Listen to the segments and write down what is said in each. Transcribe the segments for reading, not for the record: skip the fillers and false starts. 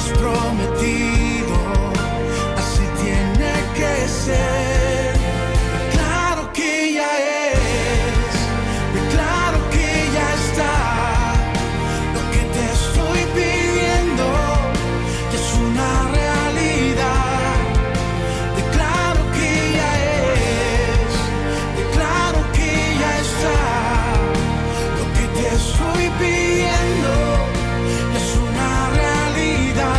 has prometido, así tiene que ser. Declaro que ya es, declaro que ya está. Lo que te estoy pidiendo ya es una realidad. Declaro que ya es, declaro que ya está. Lo que te estoy pidiendo ya es una realidad.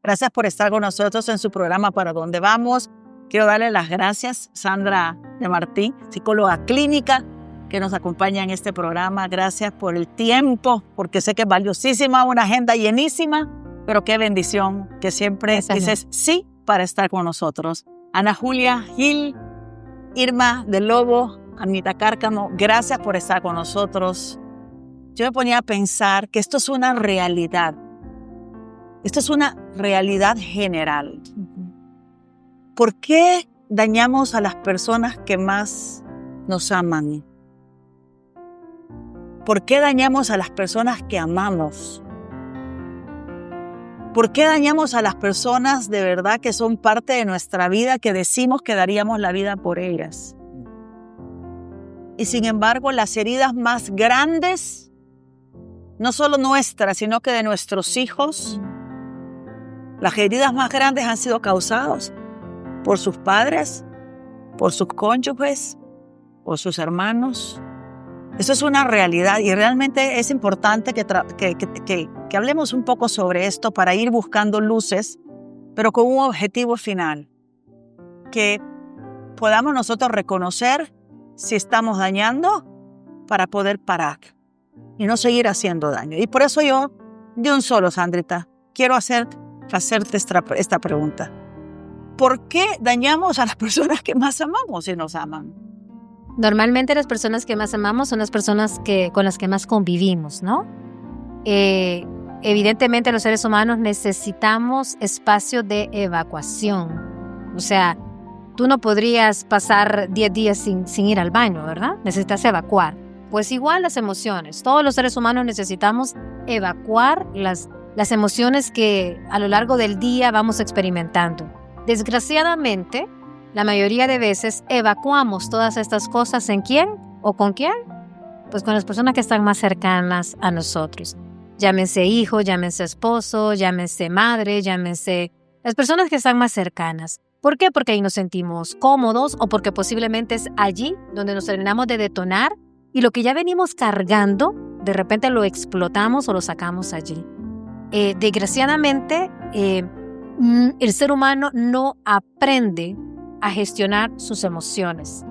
Gracias por estar con nosotros en su programa Para Dónde Vamos. Quiero darle las gracias a Sandra de Martí, psicóloga clínica, que nos acompaña en este programa. Gracias por el tiempo, porque sé que es valiosísima, una agenda llenísima, pero qué bendición que siempre dices sí para estar con nosotros. Ana Julia Gil, Irma del Lobo, Anita Cárcamo, gracias por estar con nosotros. Yo me ponía a pensar que esto es una realidad. Esto es una realidad general. ¿Por qué dañamos a las personas que más nos aman? ¿Por qué dañamos a las personas que amamos? ¿Por qué dañamos a las personas de verdad que son parte de nuestra vida, que decimos que daríamos la vida por ellas? Y sin embargo, las heridas más grandes, no solo nuestras, sino que de nuestros hijos, las heridas más grandes han sido causadas por sus padres, por sus cónyuges, por sus hermanos. Eso es una realidad y realmente es importante que hablemos un poco sobre esto para ir buscando luces, pero con un objetivo final, que podamos nosotros reconocer si estamos dañando para poder parar y no seguir haciendo daño. Y por eso yo, de un solo, Sandrita, quiero hacerte esta pregunta. ¿Por qué dañamos a las personas que más amamos si nos aman? Normalmente las personas que más amamos son las personas con las que más convivimos, ¿no? Evidentemente los seres humanos necesitamos espacio de evacuación. O sea, tú no podrías pasar 10 días sin ir al baño, ¿verdad? Necesitas evacuar. Pues igual las emociones. Todos los seres humanos necesitamos evacuar las emociones que a lo largo del día vamos experimentando. Desgraciadamente, la mayoría de veces evacuamos todas estas cosas ¿en quién o con quién? Pues con las personas que están más cercanas a nosotros. Llámense hijo, llámense esposo, llámense madre, llámense las personas que están más cercanas. ¿Por qué? Porque ahí nos sentimos cómodos o porque posiblemente es allí donde nos terminamos de detonar y lo que ya venimos cargando, de repente lo explotamos o lo sacamos allí. Desgraciadamente, el ser humano no aprende a gestionar sus emociones.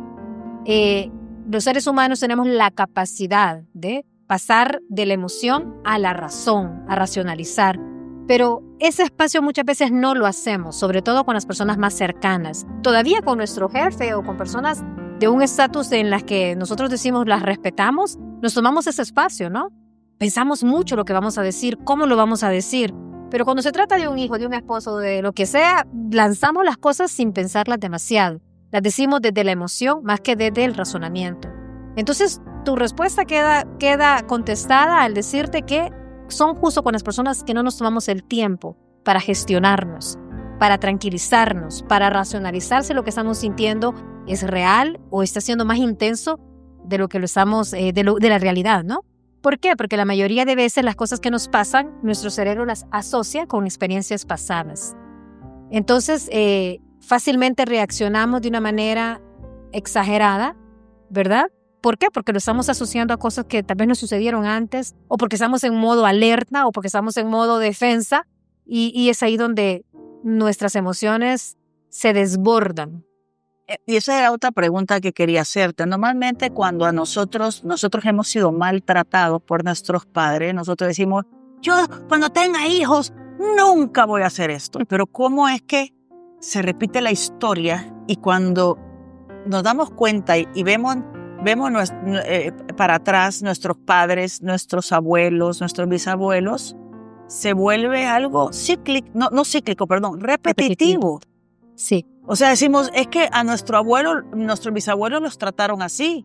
Los seres humanos tenemos la capacidad de pasar de la emoción a la razón, a racionalizar, pero ese espacio muchas veces no lo hacemos, sobre todo con las personas más cercanas. Todavía con nuestro jefe o con personas de un estatus en las que nosotros decimos las respetamos, nos tomamos ese espacio, ¿no? Pensamos mucho lo que vamos a decir, cómo lo vamos a decir. Pero cuando se trata de un hijo, de un esposo, de lo que sea, lanzamos las cosas sin pensarlas demasiado. Las decimos desde la emoción más que desde el razonamiento. Entonces, tu respuesta queda contestada al decirte que son justo con las personas que no nos tomamos el tiempo para gestionarnos, para tranquilizarnos, para racionalizar si lo que estamos sintiendo es real o está siendo más intenso de lo que lo estamos, de la realidad, ¿no? ¿Por qué? Porque la mayoría de veces las cosas que nos pasan, nuestro cerebro las asocia con experiencias pasadas. Entonces, fácilmente reaccionamos de una manera exagerada, ¿verdad? ¿Por qué? Porque lo estamos asociando a cosas que tal vez no sucedieron antes, o porque estamos en modo alerta, o porque estamos en modo defensa, y es ahí donde nuestras emociones se desbordan. Y esa era otra pregunta que quería hacerte. Normalmente cuando nosotros hemos sido maltratados por nuestros padres, nosotros decimos, yo cuando tenga hijos nunca voy a hacer esto. Pero ¿cómo es que se repite la historia y cuando nos damos cuenta y vemos para atrás nuestros padres, nuestros abuelos, nuestros bisabuelos, se vuelve algo repetitivo? Sí. O sea, decimos, es que a nuestros bisabuelos los trataron así.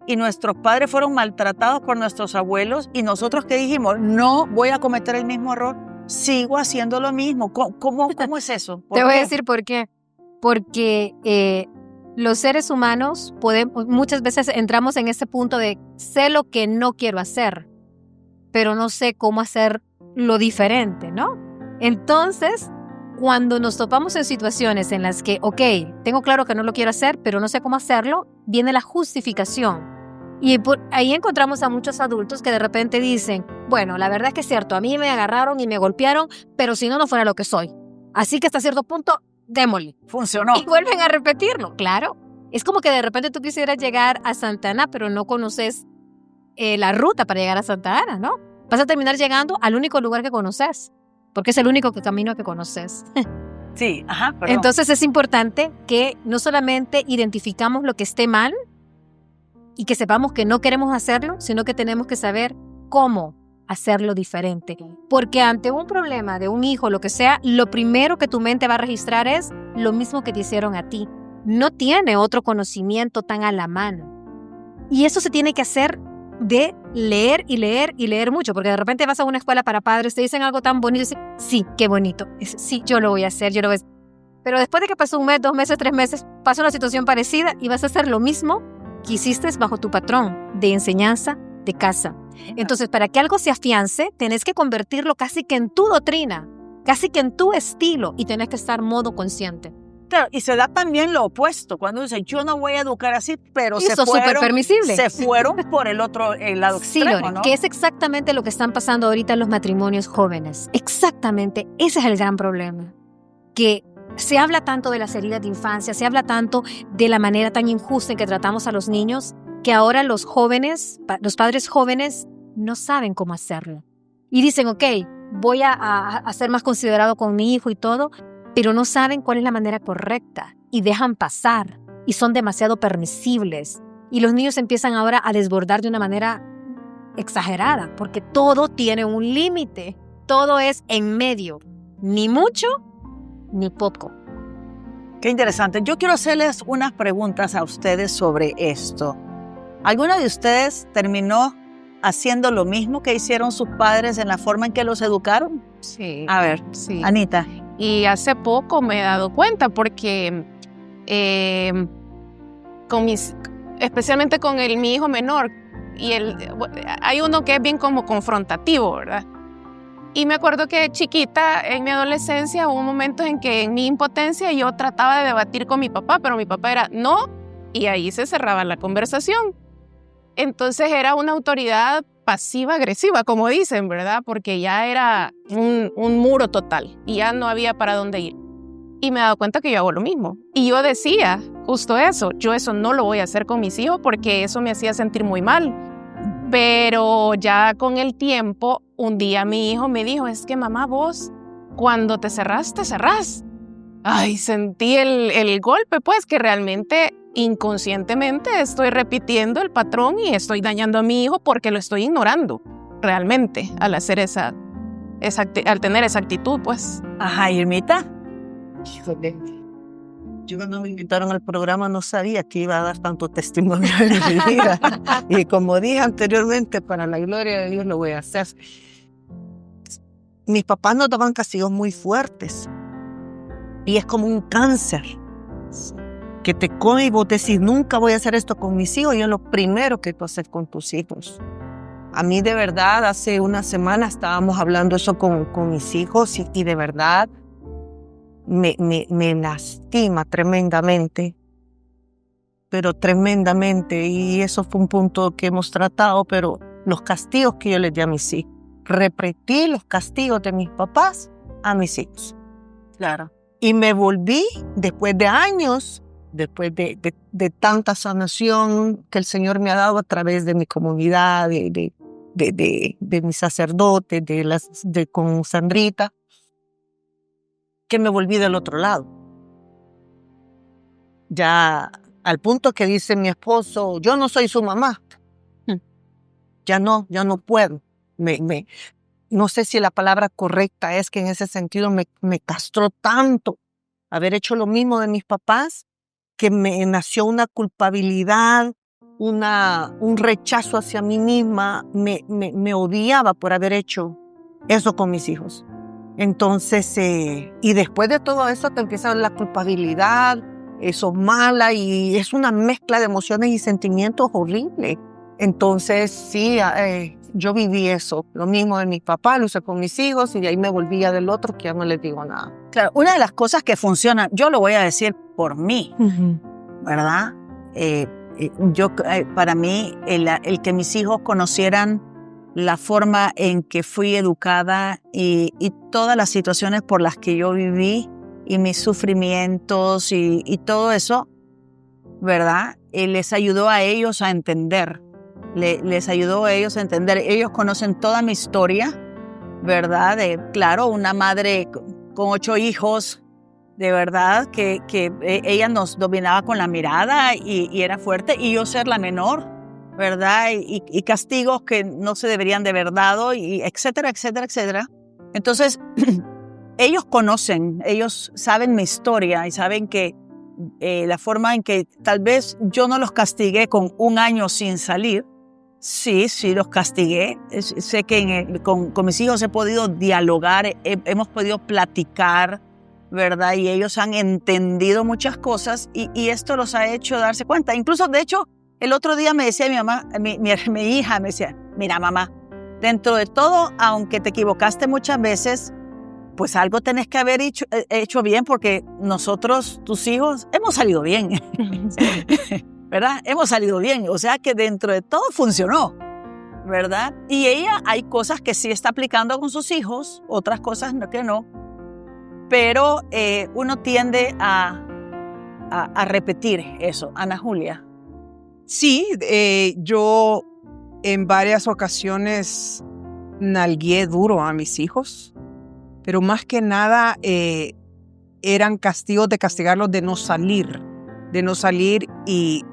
y nuestros padres fueron maltratados por nuestros abuelos y nosotros que dijimos, no voy a cometer el mismo error, sigo haciendo lo mismo. ¿Cómo es eso? Te voy a qué? decir por qué. Porque los seres humanos muchas veces entramos en ese punto de sé lo que no quiero hacer, pero no sé cómo hacer lo diferente, ¿no? Entonces, cuando nos topamos en situaciones en las que, ok, tengo claro que no lo quiero hacer, pero no sé cómo hacerlo, viene la justificación. Y ahí encontramos a muchos adultos que de repente dicen, bueno, la verdad es que es cierto, a mí me agarraron y me golpearon, pero si no, no fuera lo que soy. Así que hasta cierto punto, démosle. Funcionó. Y vuelven a repetirlo, claro. Es como que de repente tú quisieras llegar a Santa Ana, pero no conoces la ruta para llegar a Santa Ana, ¿no? Vas a terminar llegando al único lugar que conoces, porque es el único camino que conoces. Sí, perdón. Entonces es importante que no solamente identificamos lo que esté mal y que sepamos que no queremos hacerlo, sino que tenemos que saber cómo hacerlo diferente. Porque ante un problema de un hijo, lo que sea, lo primero que tu mente va a registrar es lo mismo que te hicieron a ti. No tiene otro conocimiento tan a la mano. Y eso se tiene que hacer de leer y leer y leer mucho, porque de repente vas a una escuela para padres, te dicen algo tan bonito y dices, sí, qué bonito, sí, yo lo voy a hacer, yo lo voy a hacer. Pero después de que pasó 1 mes, 2 meses, 3 meses, pasa una situación parecida y vas a hacer lo mismo que hiciste bajo tu patrón de enseñanza de casa. Entonces, para que algo se afiance, tenés que convertirlo casi que en tu doctrina, casi que en tu estilo, y tenés que estar modo consciente. Claro, y se da también lo opuesto, cuando dicen, yo no voy a educar así, pero Eso es súper permisible. Se fueron por el otro lado Sí, extremo, Lore, ¿no? que es exactamente lo que están pasando ahorita en los matrimonios jóvenes. Exactamente, ese es el gran problema. Que se habla tanto de las heridas de infancia, se habla tanto de la manera tan injusta en que tratamos a los niños, que ahora los padres jóvenes, no saben cómo hacerlo. Y dicen, ok, voy a ser más considerado con mi hijo y todo, pero no saben cuál es la manera correcta y dejan pasar y son demasiado permisibles. Y los niños empiezan ahora a desbordar de una manera exagerada, porque todo tiene un límite, todo es en medio, ni mucho ni poco. Qué interesante. Yo quiero hacerles unas preguntas a ustedes sobre esto. ¿Alguna de ustedes terminó haciendo lo mismo que hicieron sus padres en la forma en que los educaron? Sí. A ver, Sí. Anita. Y hace poco me he dado cuenta porque especialmente con mi hijo menor, hay uno que es bien como confrontativo, ¿verdad? Y me acuerdo que chiquita, en mi adolescencia, hubo momentos en que en mi impotencia yo trataba de debatir con mi papá, pero mi papá era no, y ahí se cerraba la conversación. Entonces era una autoridad pasiva-agresiva, como dicen, ¿verdad? Porque ya era un muro total y ya no había para dónde ir. Y me he dado cuenta que yo hago lo mismo. Y yo decía justo eso, yo eso no lo voy a hacer con mis hijos porque eso me hacía sentir muy mal. Pero ya con el tiempo, un día mi hijo me dijo, es que mamá, vos cuando te cerrás, te cerrás. Ay, sentí el golpe, pues, que realmente inconscientemente estoy repitiendo el patrón y estoy dañando a mi hijo porque lo estoy ignorando realmente al hacer al tener esa actitud, pues. Ajá, Irmita. Híjole, yo cuando me invitaron al programa no sabía que iba a dar tanto testimonio en mi vida. Y como dije anteriormente, para la gloria de Dios lo voy a hacer. Mis papás nos daban castigos muy fuertes. Y es como un cáncer que te come y vos decís, nunca voy a hacer esto con mis hijos. Y es lo primero que tú haces con tus hijos. A mí de verdad, hace una semana estábamos hablando eso con mis hijos y de verdad me lastima tremendamente, pero tremendamente. Y eso fue un punto que hemos tratado, pero los castigos que yo les di a mis hijos, repetí los castigos de mis papás a mis hijos. Claro. Y me volví, después de años, después de tanta sanación que el Señor me ha dado a través de mi comunidad, de mi sacerdote, con Sandrita, que me volví del otro lado. Ya al punto que dice mi esposo, yo no soy su mamá. Ya no puedo. No sé si la palabra correcta es que en ese sentido me castró tanto haber hecho lo mismo de mis papás, que me nació una culpabilidad un rechazo hacia mí misma, me odiaba por haber hecho eso con mis hijos. Entonces, y después de todo eso te empieza la culpabilidad, eso mala, y es una mezcla de emociones y sentimientos horrible. Entonces, sí, yo viví eso, lo mismo de mi papá, lo hice con mis hijos, y de ahí me volvía del otro, que ya no les digo nada. Claro, una de las cosas que funcionan, yo lo voy a decir por mí, ¿verdad? Para mí, el que mis hijos conocieran la forma en que fui educada y todas las situaciones por las que yo viví y mis sufrimientos y todo eso, ¿verdad? Les ayudó a ellos a entender. Les ayudó a ellos a entender. Ellos conocen toda mi historia, ¿verdad? Claro, una madre con 8 hijos, de verdad, que ella nos dominaba con la mirada y era fuerte, y yo ser la menor, ¿verdad? Y castigos que no se deberían de haber dado, y etcétera, etcétera, etcétera. Entonces, ellos conocen, ellos saben mi historia y saben que la forma en que tal vez yo no los castigué con 1 año sin salir. Sí, los castigué. Sé que con mis hijos he podido dialogar, hemos podido platicar, ¿verdad? Y ellos han entendido muchas cosas, y esto los ha hecho darse cuenta. Incluso, de hecho, el otro día me decía mi mamá, mi hija me decía, mira, mamá, dentro de todo, aunque te equivocaste muchas veces, pues algo tenés que haber hecho bien, porque nosotros, tus hijos, hemos salido bien. ¿Verdad? Hemos salido bien. O sea que dentro de todo funcionó, ¿verdad? Y ella, hay cosas que sí está aplicando con sus hijos, otras cosas que no. Pero uno tiende a repetir eso. Ana Julia. Sí, yo en varias ocasiones nalgué duro a mis hijos, pero más que nada eran castigos de castigarlos de no salir y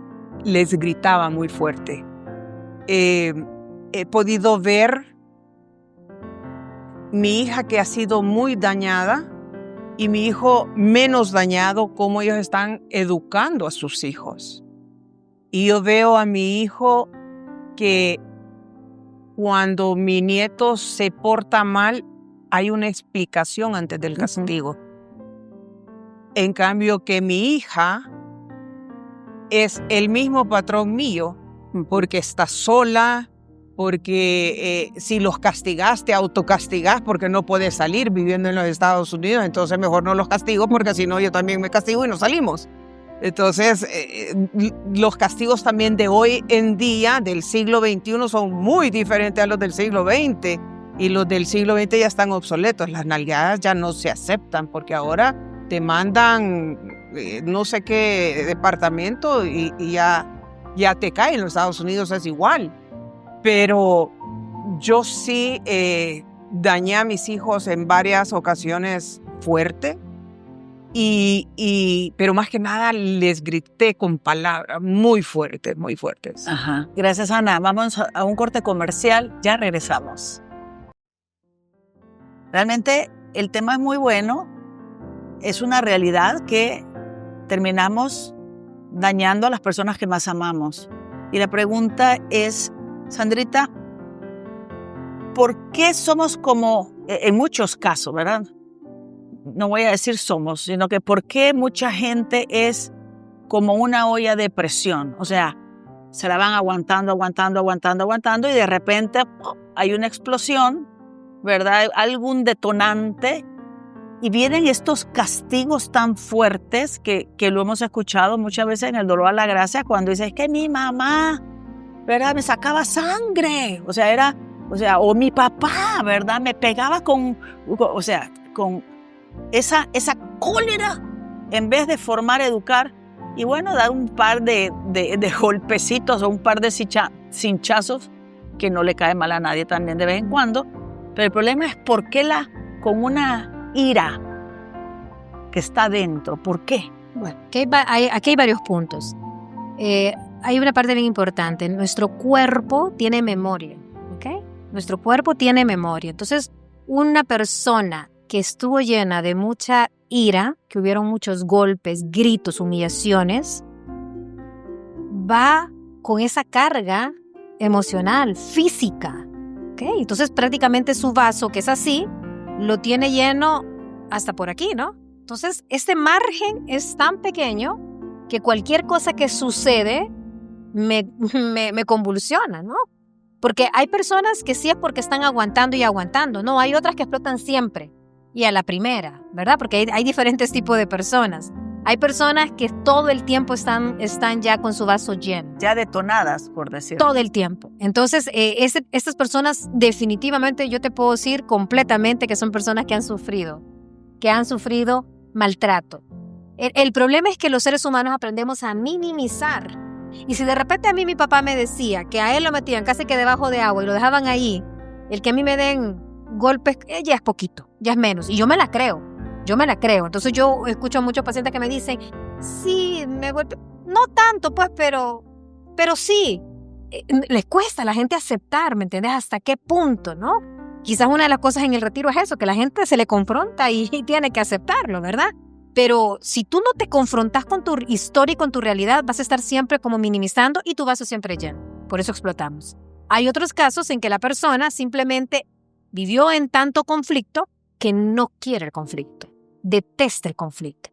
les gritaba muy fuerte. He podido ver mi hija que ha sido muy dañada y mi hijo menos dañado, cómo ellos están educando a sus hijos. Y yo veo a mi hijo que cuando mi nieto se porta mal, hay una explicación antes del castigo. En cambio que mi hija es el mismo patrón mío, porque está sola, porque si los castigas, te autocastigas porque no puedes salir viviendo en los Estados Unidos, entonces mejor no los castigo, porque si no yo también me castigo y no salimos. Entonces, los castigos también de hoy en día, del siglo XXI, son muy diferentes a los del siglo XX, y los del siglo XX ya están obsoletos. Las nalgadas ya no se aceptan, porque ahora te mandan no sé qué departamento y ya te cae. En los Estados Unidos es igual. Pero yo sí dañé a mis hijos en varias ocasiones fuerte, pero más que nada les grité con palabras muy fuertes, muy fuertes. Ajá. Gracias, Ana. Vamos a un corte comercial, ya regresamos. Realmente el tema es muy bueno. Es una realidad que terminamos dañando a las personas que más amamos. Y la pregunta es, Sandrita, ¿por qué somos como, en muchos casos, ¿verdad? No voy a decir somos, sino que ¿por qué mucha gente es como una olla de presión? O sea, se la van aguantando, y de repente hay una explosión, ¿verdad? Algún detonante, y vienen estos castigos tan fuertes que lo hemos escuchado muchas veces en el dolor a la gracia, cuando dice, es que mi mamá, ¿verdad? Me sacaba sangre, o mi papá, ¿verdad? Me pegaba con esa cólera, en vez de formar, educar, y bueno, dar un par de golpecitos o un par de cinchazos, que no le cae mal a nadie también de vez en cuando. Pero el problema es por qué con una ira que está dentro. ¿Por qué? Bueno, aquí hay varios puntos. Hay una parte bien importante. Nuestro cuerpo tiene memoria, ¿ok? Nuestro cuerpo tiene memoria. Entonces, una persona que estuvo llena de mucha ira, que hubieron muchos golpes, gritos, humillaciones, va con esa carga emocional, física. ¿Okay? Entonces prácticamente su vaso, que es así, lo tiene lleno hasta por aquí, ¿no? Entonces este margen es tan pequeño que cualquier cosa que sucede me convulsiona, ¿no? Porque hay personas que sí es porque están aguantando y aguantando, ¿no? Hay otras que explotan siempre y a la primera, ¿verdad? Porque hay diferentes tipos de personas. Hay personas que todo el tiempo están ya con su vaso lleno. Ya detonadas, por decirlo. Todo el tiempo. Entonces, estas personas definitivamente yo te puedo decir completamente que son personas que han sufrido maltrato. El problema es que los seres humanos aprendemos a minimizar. Y si de repente a mí mi papá me decía que a él lo metían casi que debajo de agua y lo dejaban ahí, el que a mí me den golpes, ya es poquito, ya es menos. Y yo me la creo. Entonces yo escucho a muchos pacientes que me dicen, sí, me golpeó. No tanto, pues, pero sí. Les cuesta a la gente aceptar, ¿me entiendes? ¿Hasta qué punto, no? Quizás una de las cosas en el retiro es eso, que la gente se le confronta y tiene que aceptarlo, ¿verdad? Pero si tú no te confrontas con tu historia y con tu realidad, vas a estar siempre como minimizando y tu vaso siempre lleno. Por eso explotamos. Hay otros casos en que la persona simplemente vivió en tanto conflicto que no quiere el conflicto, detesta el conflicto.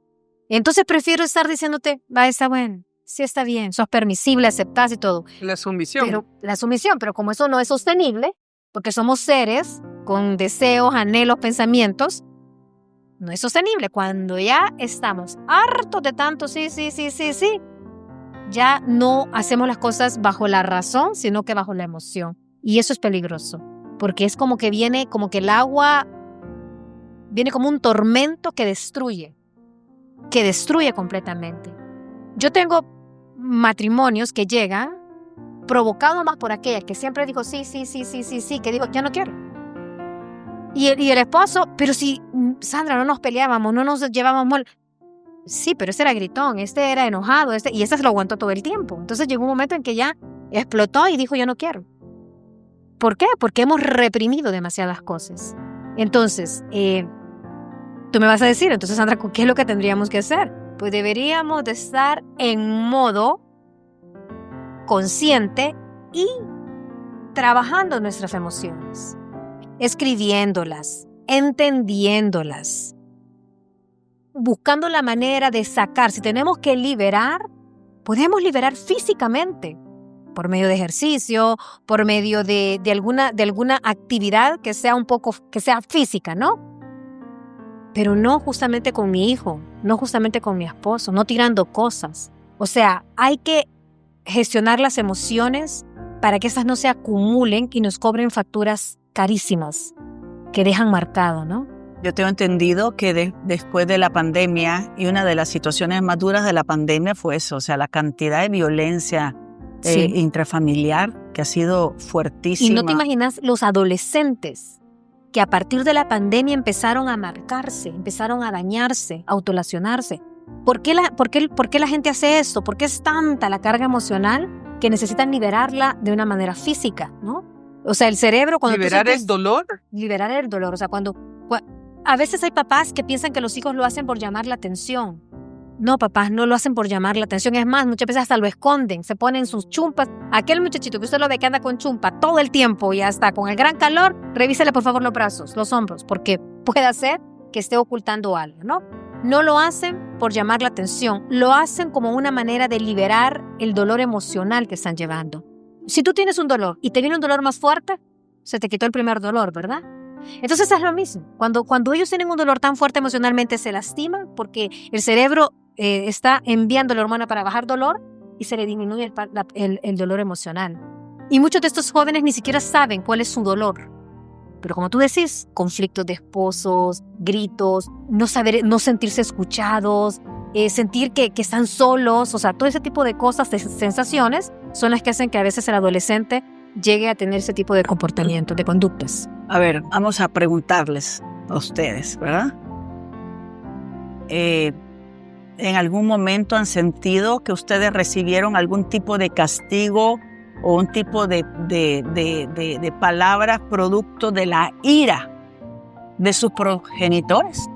Entonces prefiero estar diciéndote, va, está bueno, sí está bien, sos permisible, aceptás y todo. La sumisión. Pero como eso no es sostenible, porque somos seres con deseos, anhelos, pensamientos, no es sostenible. Cuando ya estamos hartos de tanto sí, ya no hacemos las cosas bajo la razón, sino que bajo la emoción. Y eso es peligroso, porque es como que viene, como que el agua viene como un tormento que destruye completamente. Yo tengo matrimonios que llegan provocados más por aquella que siempre dijo sí, que dijo, ya no quiero. Y el esposo, pero si, Sandra, no nos peleábamos, no nos llevábamos mal. Sí, pero ese era gritón, este era enojado, y ese se lo aguantó todo el tiempo. Entonces llegó un momento en que ya explotó y dijo, yo no quiero. ¿Por qué? Porque hemos reprimido demasiadas cosas. Entonces, tú me vas a decir, entonces, Sandra, ¿qué es lo que tendríamos que hacer? Pues deberíamos de estar en modo consciente y trabajando nuestras emociones, escribiéndolas, entendiéndolas, buscando la manera de sacar. Si tenemos que liberar, podemos liberar físicamente, por medio de ejercicio, por medio de alguna actividad que sea física, ¿no? Pero no justamente con mi hijo, no justamente con mi esposo, no tirando cosas. O sea, hay que gestionar las emociones para que esas no se acumulen y nos cobren facturas carísimas que dejan marcado, ¿no? Yo tengo entendido que después de la pandemia, y una de las situaciones más duras de la pandemia fue eso, o sea, la cantidad de violencia intrafamiliar que ha sido fuertísima. Y no te imaginas los adolescentes que a partir de la pandemia empezaron a marcarse, empezaron a dañarse, a autolesionarse. ¿Por qué la gente hace esto? ¿Por qué es tanta la carga emocional que necesitan liberarla de una manera física, ¿no? O sea, el cerebro cuando ¿Liberar el dolor? Liberar el dolor. O sea, a veces hay papás que piensan que los hijos lo hacen por llamar la atención. No, papás, no lo hacen por llamar la atención. Es más, muchas veces hasta lo esconden, se ponen sus chumpas. Aquel muchachito que usted lo ve que anda con chumpa todo el tiempo y hasta con el gran calor, revísele por favor los brazos, los hombros, porque puede ser que esté ocultando algo, ¿no? No lo hacen por llamar la atención, lo hacen como una manera de liberar el dolor emocional que están llevando. Si tú tienes un dolor y te viene un dolor más fuerte, se te quitó el primer dolor, ¿verdad? Entonces es lo mismo. Cuando ellos tienen un dolor tan fuerte emocionalmente, se lastiman porque el cerebro está enviando la hormona para bajar dolor y se le disminuye el dolor emocional. Y muchos de estos jóvenes ni siquiera saben cuál es su dolor. Pero como tú decís, conflictos de esposos, gritos, no sentirse escuchados, sentir que están solos, o sea, todo ese tipo de cosas, de sensaciones, son las que hacen que a veces el adolescente llegue a tener ese tipo de comportamiento, de conductas. A ver, vamos a preguntarles a ustedes, ¿verdad? ¿En algún momento han sentido que ustedes recibieron algún tipo de castigo o un tipo de palabras producto de la ira de sus progenitores?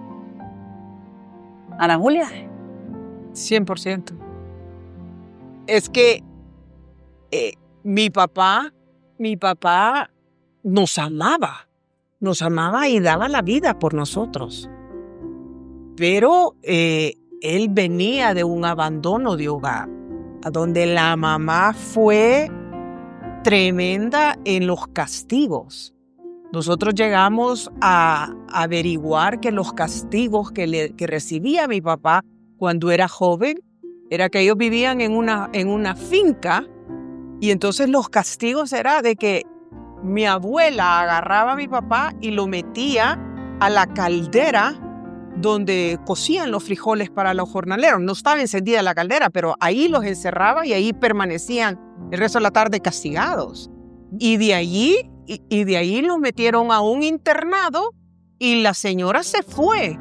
Ana Julia. 100%. Es que mi papá nos amaba y daba la vida por nosotros. Pero él venía de un abandono de hogar, a donde la mamá fue tremenda en los castigos. Nosotros llegamos a averiguar que los castigos que recibía mi papá cuando era joven era que ellos vivían en una finca, y entonces los castigos era de que mi abuela agarraba a mi papá y lo metía a la caldera donde cocían los frijoles para los jornaleros. No estaba encendida la caldera, pero ahí los encerraba y ahí permanecían el resto de la tarde castigados. Y de ahí los metieron a un internado y la señora se fue.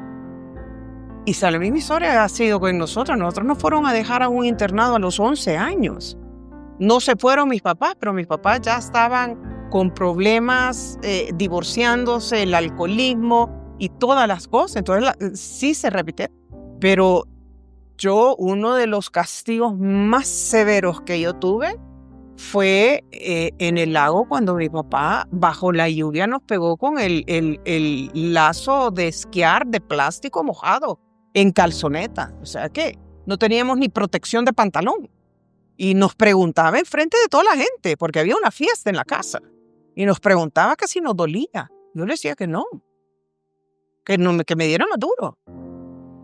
Y la misma historia ha sido con nosotros. Nosotros nos fueron a dejar a un internado a los 11 años. No se fueron mis papás, pero mis papás ya estaban con problemas, divorciándose, el alcoholismo y todas las cosas. Entonces sí se repite. Pero uno de los castigos más severos que yo tuve fue en el lago, cuando mi papá bajo la lluvia nos pegó con el lazo de esquiar de plástico mojado en calzoneta. O sea que no teníamos ni protección de pantalón. Y nos preguntaba enfrente de toda la gente, porque había una fiesta en la casa. Y nos preguntaba que si nos dolía. Yo le decía que no, que me diera más duro.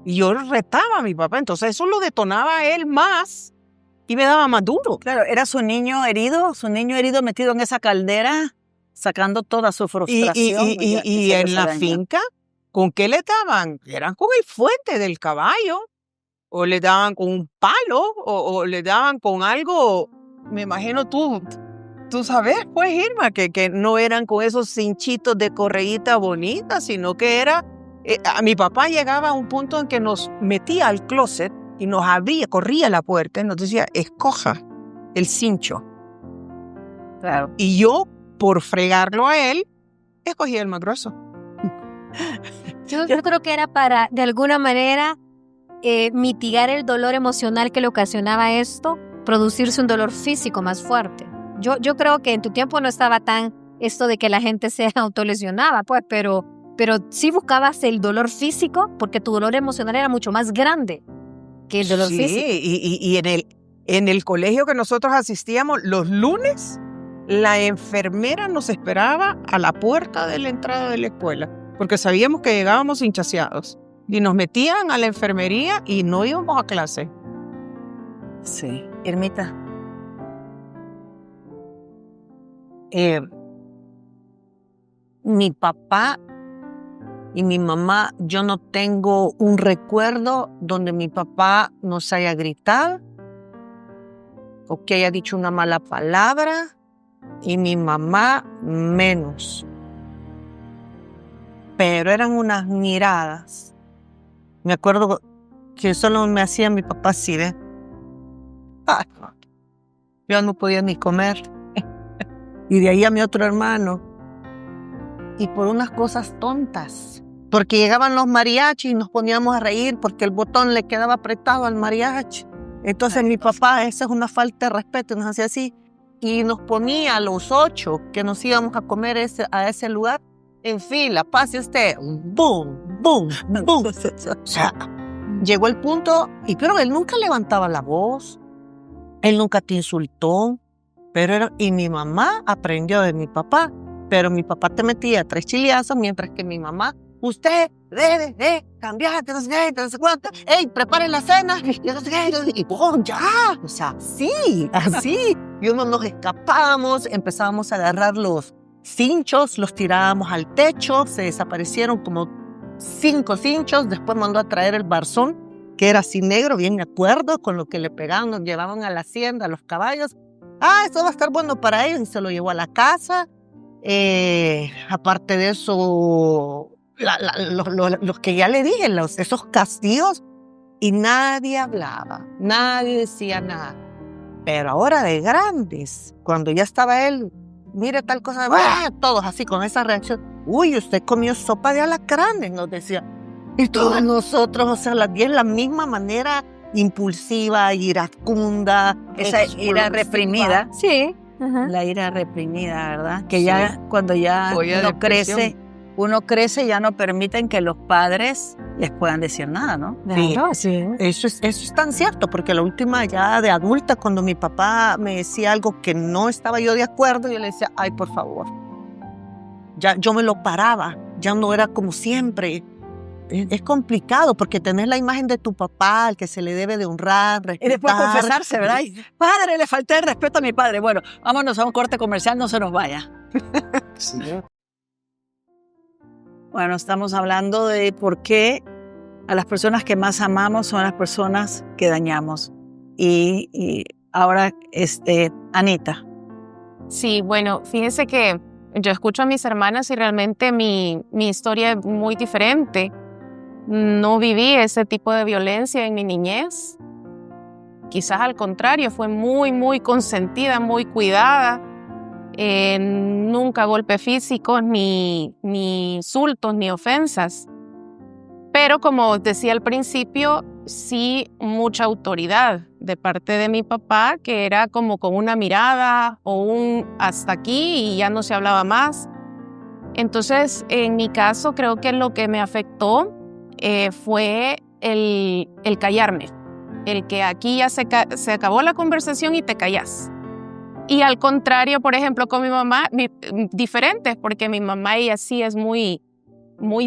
Y yo retaba a mi papá. Entonces eso lo detonaba a él más y me daba más duro. Claro, era su niño herido metido en esa caldera, sacando toda su frustración. Y en la finca, ¿con qué le daban? Eran con el fuete del caballo, o le daban con un palo, o le daban con algo. Me imagino tú sabes, pues, Irma, que no eran con esos cinchitos de correíta bonita, sino que era. A mi papá llegaba a un punto en que nos metía al closet y nos abría, corría la puerta y nos decía, escoja el cincho. Claro. Y yo, por fregarlo a él, escogía el más grueso. Yo creo que era para, de alguna manera, mitigar el dolor emocional que le ocasionaba esto, producirse un dolor físico más fuerte. Yo creo que en tu tiempo no estaba tan esto de que la gente se autolesionaba, pues, pero sí buscabas el dolor físico, porque tu dolor emocional era mucho más grande que el dolor físico. Sí, y en el colegio que nosotros asistíamos, los lunes, la enfermera nos esperaba a la puerta de la entrada de la escuela, porque sabíamos que llegábamos hinchaseados. Y nos metían a la enfermería y no íbamos a clase. Sí. Irmita. Mi papá y mi mamá, yo no tengo un recuerdo donde mi papá nos haya gritado o que haya dicho una mala palabra, y mi mamá menos. Pero eran unas miradas. Me acuerdo que solo me hacía mi papá así, ¿ves? Yo no podía ni comer. Y de ahí a mi otro hermano. Y por unas cosas tontas. Porque llegaban los mariachis y nos poníamos a reír porque el botón le quedaba apretado al mariachi. Entonces mi papá, esa es una falta de respeto, nos hacía así. Y nos ponía a los 8 que nos íbamos a comer a ese lugar en fila. Pase usted. Boom, boom, boom. O sea, llegó el punto, pero él nunca levantaba la voz. Él nunca te insultó. Y mi mamá aprendió de mi papá. Pero mi papá te metía 3 chiliazos, mientras que mi mamá, usted debe de cambiar, que no sé qué, que no sé cuánto. ¡Ey, prepare la cena! Y no sé qué, y ¡pum! ¡Ya! O sea, sí, así. Y uno nos escapábamos, empezábamos a agarrar los cinchos, los tirábamos al techo, se desaparecieron como 5 cinchos. Después mandó a traer el barzón, que era así negro, bien de acuerdo, con lo que le pegaban, nos llevaban a la hacienda, a los caballos. Esto va a estar bueno para ellos, y se lo llevó a la casa. Aparte de eso, los que ya le dije, esos castigos, y nadie hablaba, nadie decía nada. Pero ahora de grandes, cuando ya estaba él, mire tal cosa, todos así con esa reacción. Uy, usted comió sopa de alacranes, nos decía. Y todos nosotros, o sea, la misma manera impulsiva, iracunda, Esa ira explosiva. reprimida. Sí. Ajá. La ira reprimida, ¿verdad? Que Sí. ya cuando ya O ya uno crece ya no permiten que los padres les puedan decir nada, ¿no? Claro, sí. Eso es tan cierto, porque la última ya de adulta, cuando mi papá me decía algo que no estaba yo de acuerdo, yo le decía, ay, por favor. Ya yo me lo paraba, ya no era como siempre. Es complicado porque tenés la imagen de tu papá, al que se le debe de honrar, Y después respetar. confesarse, ¿verdad? Y, padre, le falté el respeto a mi padre. Bueno, vámonos a un corte comercial, no se nos vaya. Bueno, estamos hablando de por qué a las personas que más amamos son las personas que dañamos. Y ahora, Anita. Sí, bueno, fíjese que yo escucho a mis hermanas y realmente mi historia es muy diferente. No viví ese tipo de violencia en mi niñez. Quizás al contrario, fue muy, muy consentida, muy cuidada. Nunca golpes físicos, ni insultos, ni ofensas. Pero como decía al principio, sí mucha autoridad de parte de mi papá, que era como con una mirada o un hasta aquí y ya no se hablaba más. Entonces, en mi caso, creo que lo que me afectó fue el callarme. El que aquí ya se acabó la conversación y te callas. Y al contrario, por ejemplo, con mi mamá, diferentes, porque mi mamá, ella sí es muy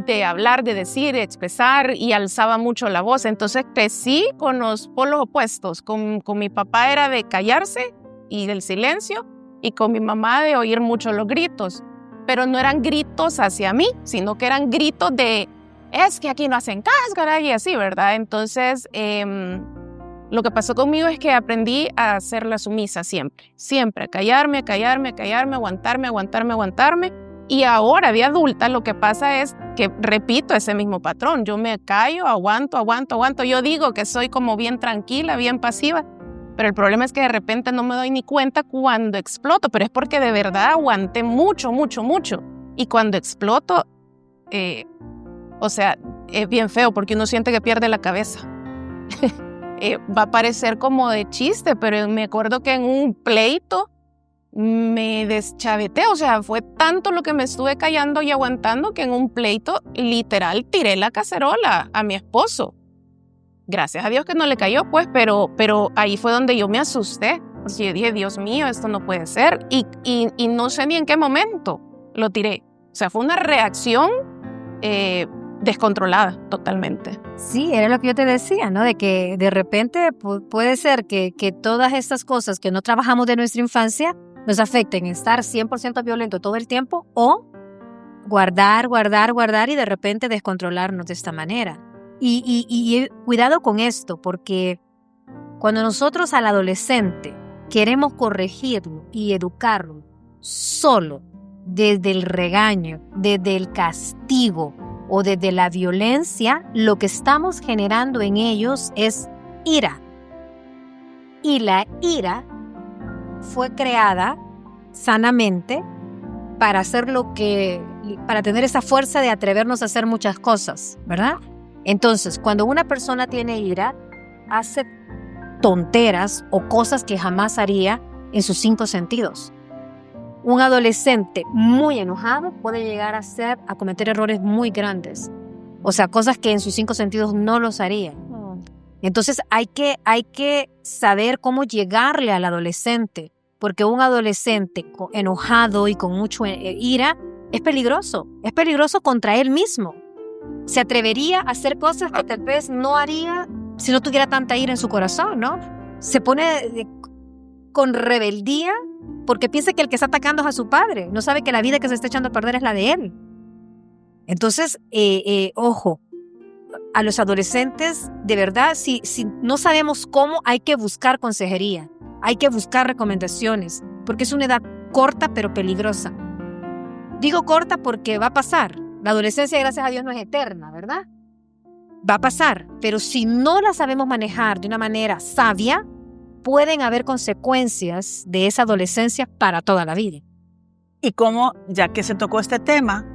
de hablar, de decir, de expresar y alzaba mucho la voz. Entonces crecí con los polos opuestos. Con mi papá era de callarse y del silencio, y con mi mamá de oír mucho los gritos. Pero no eran gritos hacia mí, sino que eran gritos de, es que aquí no hacen cáscara y así, ¿verdad? Entonces, lo que pasó conmigo es que aprendí a ser la sumisa siempre, a callarme, aguantarme. Y ahora de adulta lo que pasa es que repito ese mismo patrón. Yo me callo, aguanto. Yo digo que soy como bien tranquila, bien pasiva, pero el problema es que de repente no me doy ni cuenta cuando exploto, pero es porque de verdad aguanté mucho. Y cuando exploto, o sea, es bien feo porque uno siente que pierde la cabeza. Va a parecer como de chiste, pero me acuerdo que en un pleito me deschaveté, o sea, fue tanto lo que me estuve callando y aguantando que en un pleito literal tiré la cacerola a mi esposo. Gracias a Dios que no le cayó, pues, pero ahí fue donde yo me asusté, porque yo dije, Dios mío, esto no puede ser, y no sé ni en qué momento lo tiré. O sea, fue una reacción descontrolada totalmente. Sí, era lo que yo te decía, ¿no? De que de repente puede ser que todas estas cosas que no trabajamos de nuestra infancia nos afecten, estar 100% violento todo el tiempo, o guardar y de repente descontrolarnos de esta manera. Y cuidado con esto, porque cuando nosotros al adolescente queremos corregirlo y educarlo solo desde el regaño, desde el castigo o desde la violencia, lo que estamos generando en ellos es ira. Y la ira fue creada sanamente para hacer para tener esa fuerza de atrevernos a hacer muchas cosas, ¿verdad? Entonces, cuando una persona tiene ira, hace tonteras o cosas que jamás haría en sus 5 sentidos. Un adolescente muy enojado puede llegar a cometer errores muy grandes. O sea, cosas que en sus 5 sentidos no los haría. Entonces hay que saber cómo llegarle al adolescente, porque un adolescente enojado y con mucha ira es peligroso contra él mismo. Se atrevería a hacer cosas que tal vez no haría si no tuviera tanta ira en su corazón, ¿no? Se pone con rebeldía porque piensa que el que está atacando es a su padre, no sabe que la vida que se está echando a perder es la de él. Entonces, ojo, a los adolescentes, de verdad, si no sabemos cómo, hay que buscar consejería, hay que buscar recomendaciones, porque es una edad corta pero peligrosa. Digo corta porque va a pasar. La adolescencia, gracias a Dios, no es eterna, ¿verdad? Va a pasar, pero si no la sabemos manejar de una manera sabia, pueden haber consecuencias de esa adolescencia para toda la vida. Y cómo, ya que se tocó este tema,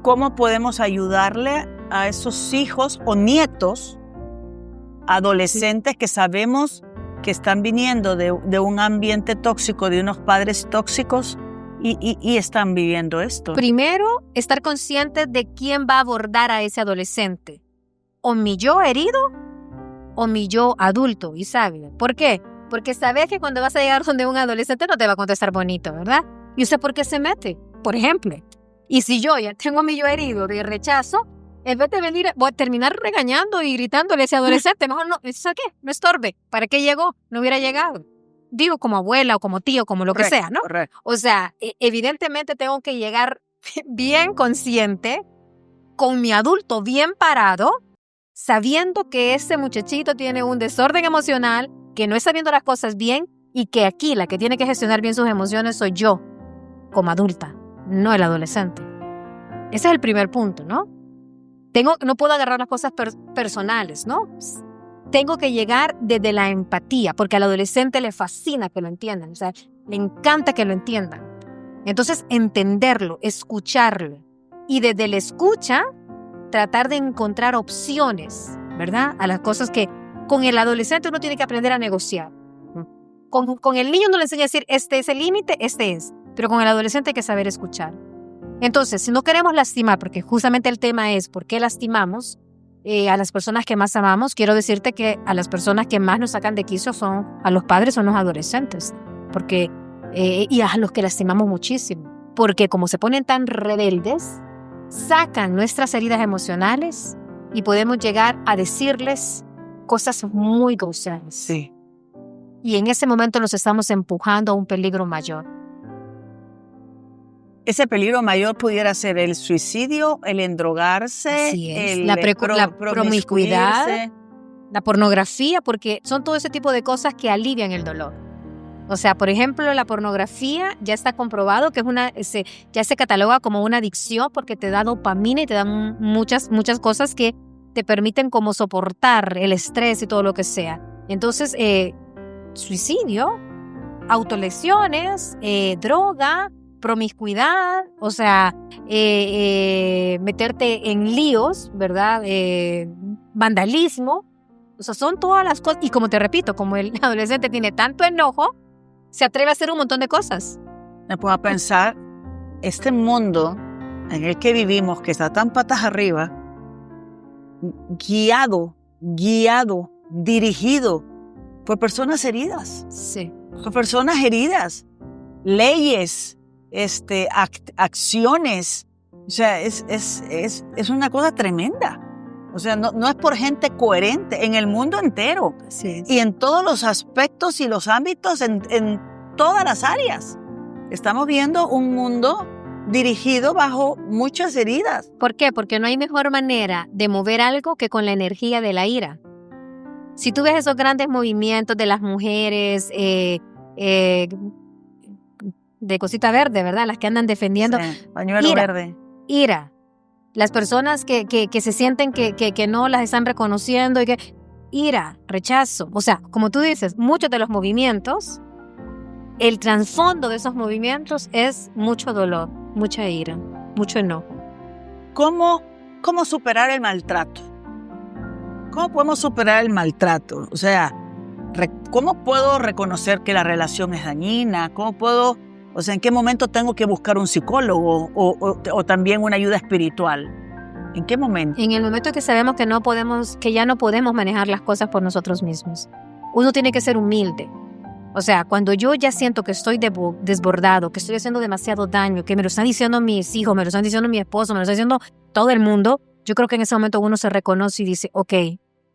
¿cómo podemos ayudarle a esos hijos o nietos adolescentes que sabemos que están viniendo de un ambiente tóxico, de unos padres tóxicos y están viviendo esto. Primero, estar consciente de quién va a abordar a ese adolescente. O mi yo herido o mi yo adulto y sabio. ¿Por qué? Porque sabes que cuando vas a llegar donde un adolescente no te va a contestar bonito, ¿verdad? ¿Y usted por qué se mete? Por ejemplo. Y si yo ya tengo mi yo herido de rechazo, en vez de venir, voy a terminar regañando y gritándole a ese adolescente, mejor no, ¿sabes qué? No estorbe. ¿Para qué llegó? No hubiera llegado. Digo, como abuela o como tío, como lo que sea, ¿no? Correcto. O sea, evidentemente tengo que llegar bien consciente, con mi adulto bien parado, sabiendo que ese muchachito tiene un desorden emocional, que no está viendo las cosas bien y que aquí la que tiene que gestionar bien sus emociones soy yo, como adulta, no el adolescente. Ese es el primer punto, ¿no? No puedo agarrar las cosas personales, ¿no? Tengo que llegar desde la empatía, porque al adolescente le fascina que lo entiendan, o sea, le encanta que lo entiendan. Entonces, entenderlo, escucharlo, y desde la escucha, tratar de encontrar opciones, ¿verdad? A las cosas que con el adolescente uno tiene que aprender a negociar. Con el niño uno le enseña a decir, este es el límite, este es. Pero con el adolescente hay que saber escuchar. Entonces, si no queremos lastimar, porque justamente el tema es por qué lastimamos a las personas que más amamos, quiero decirte que a las personas que más nos sacan de quicio son a los padres, son los adolescentes. Porque, y a los que lastimamos muchísimo. Porque como se ponen tan rebeldes, sacan nuestras heridas emocionales y podemos llegar a decirles cosas muy groseras. Sí. Y en ese momento los estamos empujando a un peligro mayor. Ese peligro mayor pudiera ser el suicidio, el endrogarse, Así es. el La promiscuidad, la pornografía, porque son todo ese tipo de cosas que alivian el dolor. O sea, por ejemplo, la pornografía ya está comprobado que ya se cataloga como una adicción porque te da dopamina y te dan muchas cosas que te permiten como soportar el estrés y todo lo que sea. Entonces, suicidio, autolesiones, droga, promiscuidad, o sea, meterte en líos, ¿verdad? Vandalismo, o sea, son todas las cosas. Y como te repito, como el adolescente tiene tanto enojo, se atreve a hacer un montón de cosas. Me puedo pensar, este mundo en el que vivimos, que está tan patas arriba, guiado, dirigido por personas heridas. Sí. Por personas heridas. Leyes, acciones. O sea, es una cosa tremenda. O sea, no es por gente coherente en el mundo entero. Sí. Y en todos los aspectos y los ámbitos, en todas las áreas. Estamos viendo un mundo dirigido bajo muchas heridas. ¿Por qué? Porque no hay mejor manera de mover algo que con la energía de la ira. Si tú ves esos grandes movimientos de las mujeres de cosita verde, ¿verdad? Las que andan defendiendo. Sí, pañuelo verde. Ira. Las personas que se sienten que no las están reconociendo y que... Ira, rechazo. O sea, como tú dices, muchos de los movimientos, el trasfondo de esos movimientos es mucho dolor, mucha ira, mucho enojo. ¿Cómo superar el maltrato? ¿Cómo podemos superar el maltrato? O sea, ¿cómo puedo reconocer que la relación es dañina? O sea, ¿en qué momento tengo que buscar un psicólogo o también una ayuda espiritual? ¿En qué momento? En el momento que sabemos que ya no podemos manejar las cosas por nosotros mismos. Uno tiene que ser humilde. O sea, cuando yo ya siento que estoy desbordado, que estoy haciendo demasiado daño, que me lo están diciendo mis hijos, me lo están diciendo mi esposo, me lo está diciendo todo el mundo, yo creo que en ese momento uno se reconoce y dice, ok,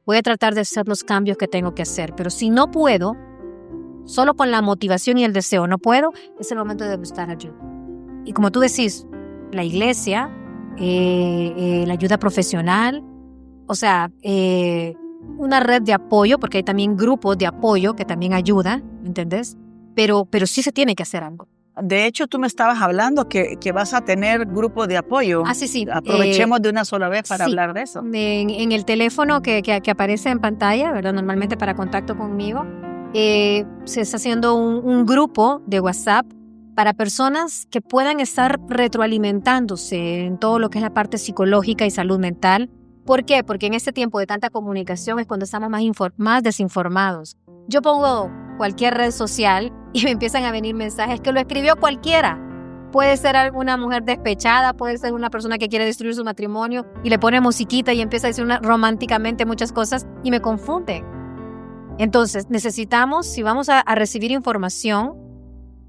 voy a tratar de hacer los cambios que tengo que hacer. Pero si no puedo, solo con la motivación y el deseo no puedo, es el momento de buscar ayuda. Y como tú decís, la iglesia, la ayuda profesional, o sea, una red de apoyo, porque hay también grupos de apoyo que también ayudan, ¿entendés? Pero sí se tiene que hacer algo. De hecho, tú me estabas hablando que vas a tener grupo de apoyo. Ah, sí. Aprovechemos de una sola vez para sí, hablar de eso. En el teléfono que aparece en pantalla, ¿verdad? Normalmente para contacto conmigo, se está haciendo un grupo de WhatsApp para personas que puedan estar retroalimentándose en todo lo que es la parte psicológica y salud mental, ¿Por qué? Porque en este tiempo de tanta comunicación es cuando estamos más desinformados. Yo pongo cualquier red social y me empiezan a venir mensajes que lo escribió cualquiera. Puede ser alguna mujer despechada, puede ser una persona que quiere destruir su matrimonio y le pone musiquita y empieza a decir románticamente muchas cosas y me confunde. Entonces, necesitamos, si vamos a recibir información,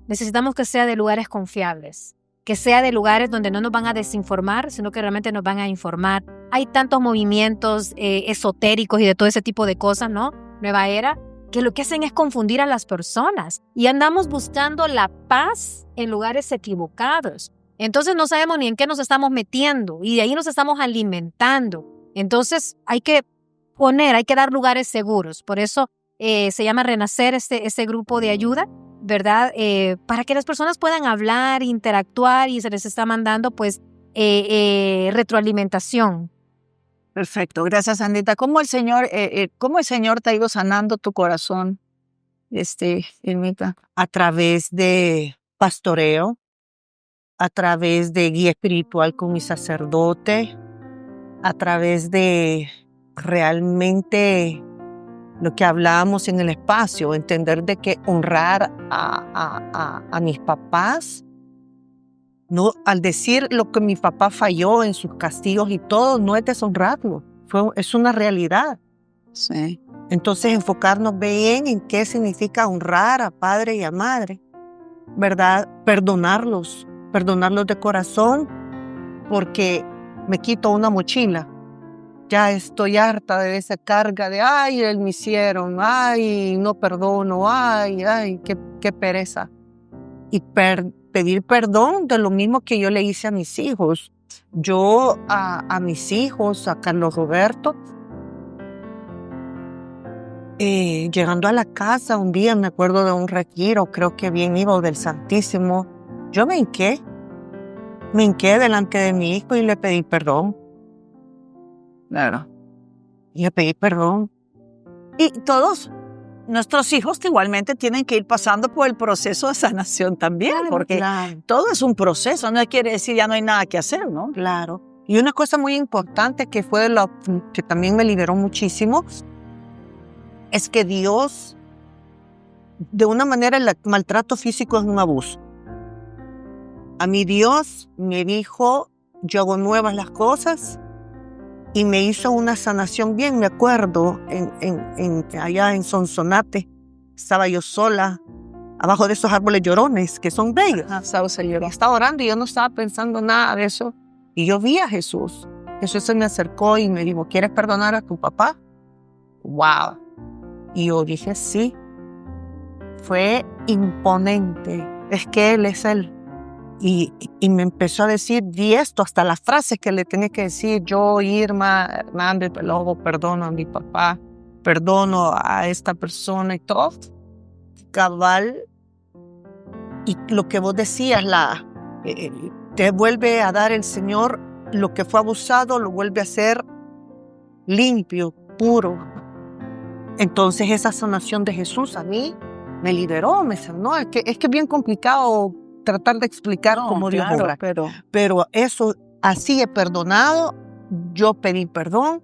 necesitamos que sea de lugares confiables, que sea de lugares donde no nos van a desinformar, sino que realmente nos van a informar. Hay tantos movimientos esotéricos y de todo ese tipo de cosas, ¿no? Nueva era, que lo que hacen es confundir a las personas y andamos buscando la paz en lugares equivocados. Entonces no sabemos ni en qué nos estamos metiendo y de ahí nos estamos alimentando. Entonces hay que dar lugares seguros. Por eso se llama Renacer este grupo de ayuda, ¿verdad? Para que las personas puedan hablar, interactuar y se les está mandando pues retroalimentación. Perfecto, gracias, Andita. ¿Cómo el Señor te ha ido sanando tu corazón, Irmita? A través de pastoreo, a través de guía espiritual con mi sacerdote, a través de realmente lo que hablábamos en el espacio, entender de que honrar a mis papás, no, al decir lo que mi papá falló en sus castigos y todo, no es deshonrarlo, es una realidad. Sí. Entonces enfocarnos bien en qué significa honrar a padre y a madre, ¿verdad? Perdonarlos de corazón, porque me quito una mochila. Ya estoy harta de esa carga de, ay, él me hicieron, ay, no perdono, ay, qué pereza. Y pedir perdón de lo mismo que yo le hice a mis hijos. Yo a mis hijos, a Carlos Roberto, llegando a la casa un día, me acuerdo de un retiro, creo que bien iba del Santísimo, yo me hinqué delante de mi hijo y le pedí perdón. Claro. Y le pedí perdón. Y todos nuestros hijos igualmente tienen que ir pasando por el proceso de sanación también, porque todo es un proceso, no quiere decir ya no hay nada que hacer, ¿no? Claro. Y una cosa muy importante que fue lo que también me liberó muchísimo, es que Dios, de una manera, el maltrato físico es un abuso. A mí Dios me dijo, yo hago nuevas las cosas, y me hizo una sanación bien, me acuerdo, allá en Sonsonate, estaba yo sola, abajo de esos árboles llorones, que son bellos. Estaba orando y yo no estaba pensando nada de eso. Y yo vi a Jesús. Jesús se me acercó y me dijo, ¿quieres perdonar a tu papá? ¡Wow! Y yo dije, sí. Fue imponente. Es que Él es Él. Y me empezó a decir, di esto, hasta las frases que le tenía que decir. Yo, Irma Hernández, luego perdono a mi papá, perdono a esta persona y todo. Cabal. Y lo que vos decías, te vuelve a dar el Señor lo que fue abusado, lo vuelve a hacer limpio, puro. Entonces esa sanación de Jesús a mí me liberó, me sanó. Es que es bien complicado tratar de explicar cómo Dios obra. Pero eso, así he perdonado, yo pedí perdón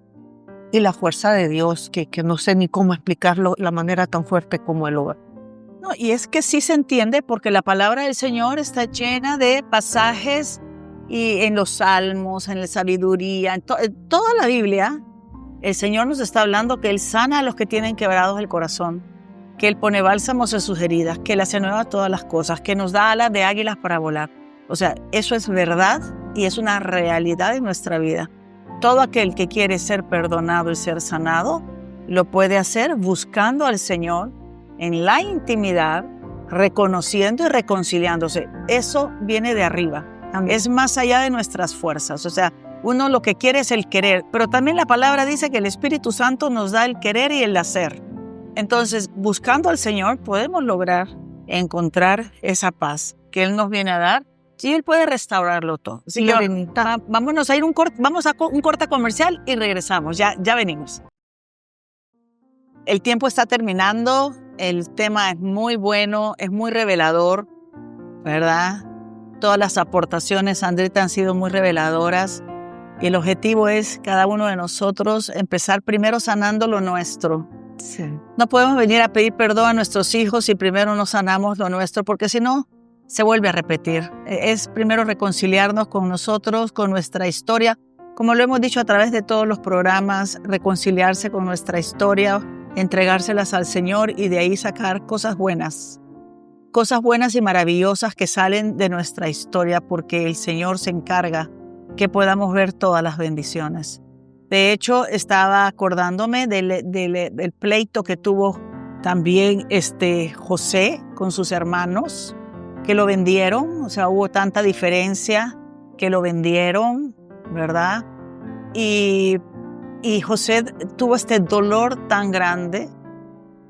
y la fuerza de Dios, que no sé ni cómo explicarlo, la manera tan fuerte como Él obra. No, y es que sí se entiende porque la palabra del Señor está llena de pasajes y en los salmos, en la sabiduría, en toda la Biblia, el Señor nos está hablando que Él sana a los que tienen quebrados el corazón, que Él pone bálsamos en sus heridas, que Él hace nuevas todas las cosas, que nos da alas de águilas para volar. O sea, eso es verdad y es una realidad en nuestra vida. Todo aquel que quiere ser perdonado y ser sanado, lo puede hacer buscando al Señor en la intimidad, reconociendo y reconciliándose. Eso viene de arriba. Es más allá de nuestras fuerzas. O sea, uno lo que quiere es el querer, pero también la palabra dice que el Espíritu Santo nos da el querer y el hacer. Entonces, buscando al Señor, podemos lograr encontrar esa paz que Él nos viene a dar y Él puede restaurarlo todo. Así que vámonos a ir vamos a un corte comercial y regresamos. Ya venimos. El tiempo está terminando. El tema es muy bueno, es muy revelador, ¿verdad? Todas las aportaciones, Andrita, han sido muy reveladoras. Y el objetivo es cada uno de nosotros empezar primero sanando lo nuestro. Sí. No podemos venir a pedir perdón a nuestros hijos si primero no sanamos lo nuestro, porque si no, se vuelve a repetir. Es primero reconciliarnos con nosotros, con nuestra historia. Como lo hemos dicho a través de todos los programas, reconciliarse con nuestra historia, entregárselas al Señor y de ahí sacar cosas buenas y maravillosas que salen de nuestra historia, porque el Señor se encarga que podamos ver todas las bendiciones. De hecho, estaba acordándome del pleito que tuvo también José con sus hermanos, que lo vendieron. O sea, hubo tanta diferencia que lo vendieron, ¿verdad? Y José tuvo este dolor tan grande,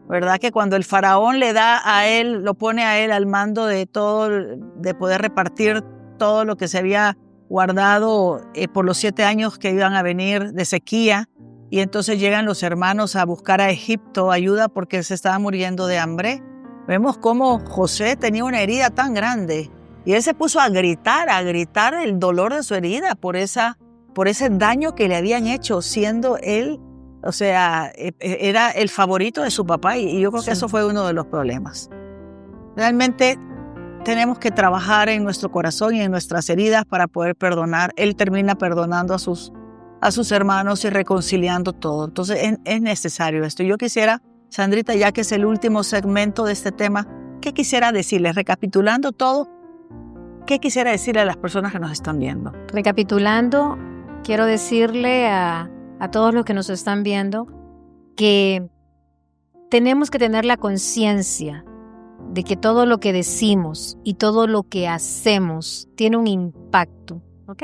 ¿verdad? Que cuando el faraón le da a él, lo pone a él al mando de todo, de poder repartir todo lo que se había guardado por los 7 años que iban a venir de sequía, y entonces llegan los hermanos a buscar a Egipto ayuda porque se estaba muriendo de hambre. Vemos cómo José tenía una herida tan grande y él se puso a gritar el dolor de su herida por ese daño que le habían hecho, siendo él, o sea, era el favorito de su papá, y yo creo que eso fue uno de los problemas. Realmente tenemos que trabajar en nuestro corazón y en nuestras heridas para poder perdonar. Él termina perdonando a sus hermanos y reconciliando todo. Entonces es necesario esto. Yo quisiera, Sandrita, ya que es el último segmento de este tema, ¿qué quisiera decirles? Recapitulando todo, ¿qué quisiera decirle a las personas que nos están viendo? Recapitulando, quiero decirle a todos los que nos están viendo que tenemos que tener la conciencia de que todo lo que decimos y todo lo que hacemos tiene un impacto, ¿ok?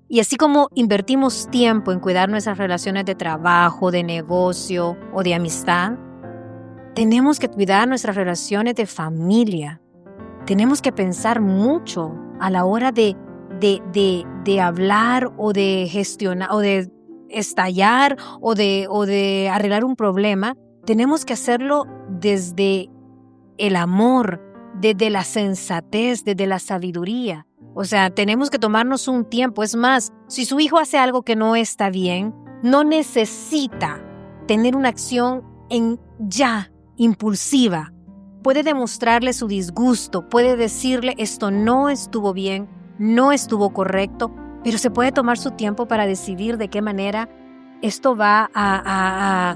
Y así como invertimos tiempo en cuidar nuestras relaciones de trabajo, de negocio o de amistad, tenemos que cuidar nuestras relaciones de familia. Tenemos que pensar mucho a la hora de hablar o de gestionar o de estallar o de arreglar un problema. Tenemos que hacerlo desde el amor, desde la sensatez, desde la sabiduría. O sea, tenemos que tomarnos un tiempo. Es más, si su hijo hace algo que no está bien, no necesita tener una acción impulsiva. Puede demostrarle su disgusto, puede decirle esto no estuvo bien, no estuvo correcto, pero se puede tomar su tiempo para decidir de qué manera esto va a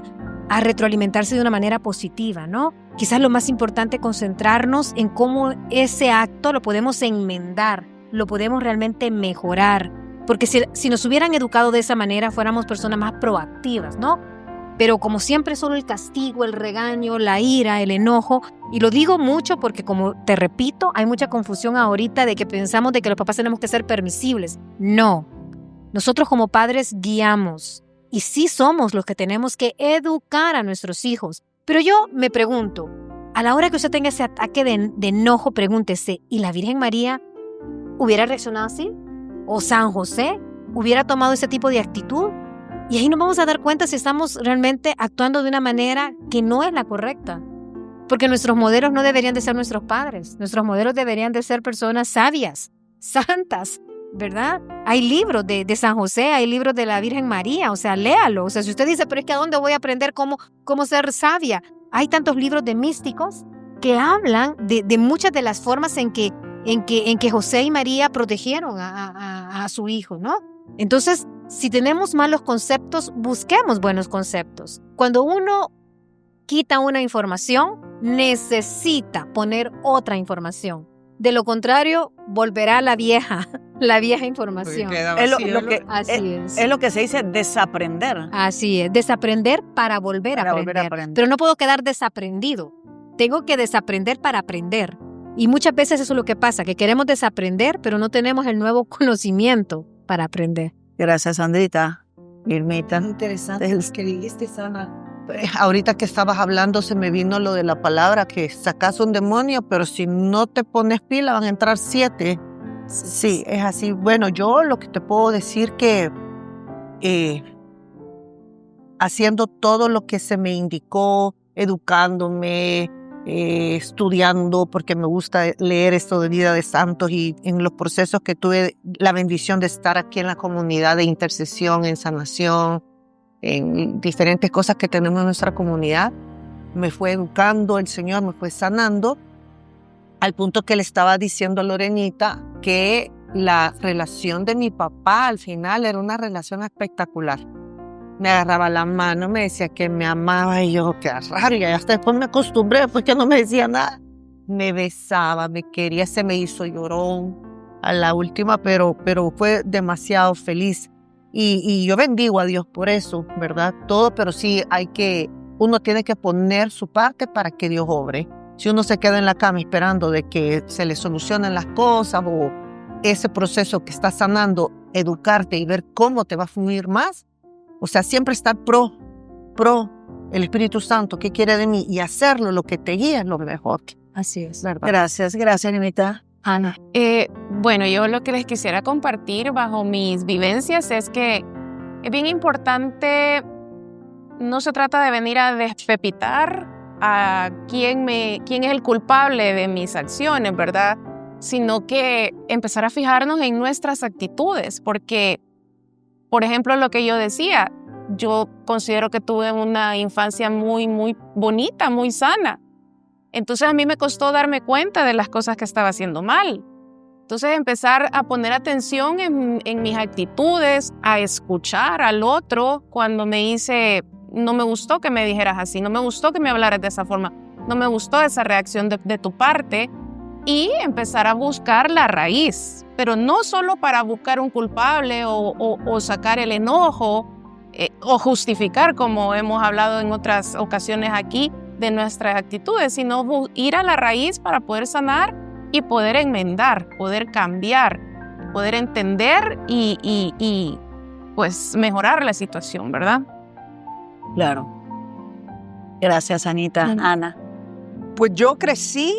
retroalimentarse de una manera positiva, ¿no? Quizás lo más importante es concentrarnos en cómo ese acto lo podemos enmendar, lo podemos realmente mejorar, porque si nos hubieran educado de esa manera, fuéramos personas más proactivas, ¿no? Pero como siempre, solo el castigo, el regaño, la ira, el enojo, y lo digo mucho porque, como te repito, hay mucha confusión ahorita de que pensamos de que los papás tenemos que ser permisibles. No, nosotros como padres guiamos, y sí somos los que tenemos que educar a nuestros hijos. Pero yo me pregunto, a la hora que usted tenga ese ataque de enojo, pregúntese, ¿y la Virgen María hubiera reaccionado así? ¿O San José hubiera tomado ese tipo de actitud? Y ahí nos vamos a dar cuenta si estamos realmente actuando de una manera que no es la correcta. Porque nuestros modelos no deberían de ser nuestros padres. Nuestros modelos deberían de ser personas sabias, santas, ¿verdad? Hay libros de San José, hay libros de la Virgen María, o sea, léalo. O sea, si usted dice, pero es que ¿a dónde voy a aprender cómo ser sabia? Hay tantos libros de místicos que hablan de muchas de las formas en que José y María protegieron a su hijo, ¿no? Entonces, si tenemos malos conceptos, busquemos buenos conceptos. Cuando uno quita una información, necesita poner otra información. De lo contrario, volverá la vieja información. Es lo que se dice desaprender. Así es, desaprender para volver a aprender. Pero no puedo quedar desaprendido. Tengo que desaprender para aprender. Y muchas veces eso es lo que pasa, que queremos desaprender, pero no tenemos el nuevo conocimiento para aprender. Gracias, Sandrita. Irmita. Interesante es que dijiste, Sana. Ahorita que estabas hablando se me vino lo de la palabra que sacas un demonio, pero si no te pones pila van a entrar 7. Sí, es así. Bueno, yo lo que te puedo decir que haciendo todo lo que se me indicó, educándome, estudiando porque me gusta leer esto de vida de santos, y en los procesos que tuve la bendición de estar aquí en la comunidad de intercesión, en sanación, en diferentes cosas que tenemos en nuestra comunidad, me fue educando el Señor, me fue sanando, al punto que le estaba diciendo a Lorenita que la relación de mi papá al final era una relación espectacular. Me agarraba la mano, me decía que me amaba, y yo, qué raro, y hasta después me acostumbré porque no me decía nada. Me besaba, me quería, se me hizo llorón a la última, pero fue demasiado feliz. Y yo bendigo a Dios por eso, ¿verdad? Todo, pero sí uno tiene que poner su parte para que Dios obre. Si uno se queda en la cama esperando de que se le solucionen las cosas, o ese proceso que está sanando, educarte y ver cómo te va a fluir más, o sea, siempre estar pro el Espíritu Santo, ¿qué quiere de mí? Y hacerlo, lo que te guía es lo mejor. Así es. ¿Verdad? Gracias, Nimita. Ana. Bueno, yo lo que les quisiera compartir bajo mis vivencias es que es bien importante, no se trata de venir a despepitar a quién es el culpable de mis acciones, ¿verdad? Sino que empezar a fijarnos en nuestras actitudes, porque, por ejemplo, lo que yo decía, yo considero que tuve una infancia muy, muy bonita, muy sana. Entonces a mí me costó darme cuenta de las cosas que estaba haciendo mal. Entonces empezar a poner atención en mis actitudes, a escuchar al otro cuando me dice, no me gustó que me dijeras así, no me gustó que me hablaras de esa forma, no me gustó esa reacción de tu parte, y empezar a buscar la raíz, pero no solo para buscar un culpable o sacar el enojo o justificar, como hemos hablado en otras ocasiones aquí, de nuestras actitudes, sino ir a la raíz para poder sanar y poder enmendar, poder cambiar, poder entender y pues mejorar la situación, ¿verdad? Claro. Gracias, Anita. Ana. Pues yo crecí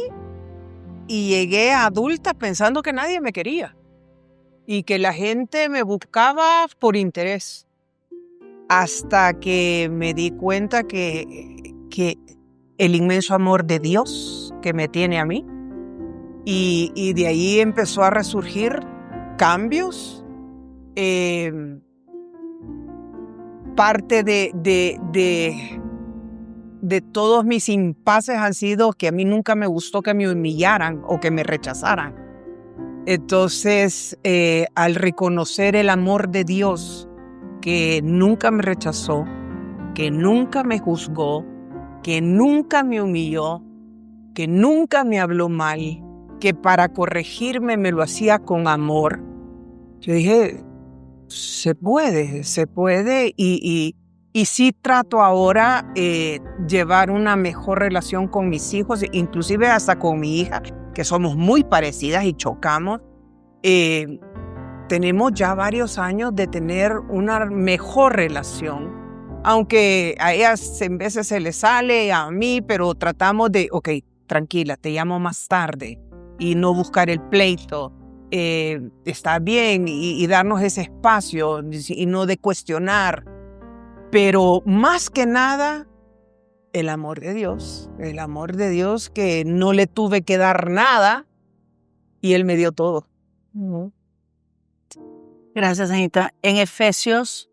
y llegué a adulta pensando que nadie me quería y que la gente me buscaba por interés, hasta que me di cuenta que el inmenso amor de Dios que me tiene a mí, y de ahí empezó a resurgir cambios. Parte de todos mis impases han sido que a mí nunca me gustó que me humillaran o que me rechazaran. Entonces, al reconocer el amor de Dios, que nunca me rechazó, que nunca me juzgó, que nunca me humilló, que nunca me habló mal, que para corregirme me lo hacía con amor, yo dije, se puede, y sí trato ahora llevar una mejor relación con mis hijos, inclusive hasta con mi hija, que somos muy parecidas y chocamos. Tenemos ya varios años de tener una mejor relación, aunque a ellas en veces se les sale, a mí, pero tratamos de, ok, tranquila, te llamo más tarde, y no buscar el pleito. Está bien, y darnos ese espacio y no de cuestionar, pero más que nada el amor de Dios que no le tuve que dar nada y Él me dio todo. Gracias, Anita. En Efesios,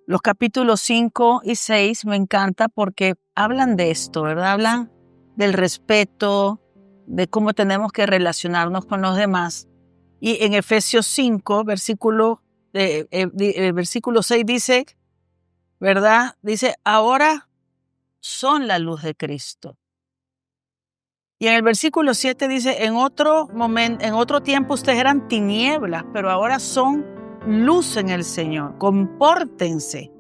los capítulos 5 y 6 me encanta porque hablan de esto, ¿verdad? Hablan del respeto, de cómo tenemos que relacionarnos con los demás. Y en Efesios 5, versículo 6 dice, ¿verdad? Dice, ahora son la luz de Cristo. Y en el versículo 7 dice, en otro tiempo ustedes eran tinieblas, pero ahora son luz en el Señor. Compórtense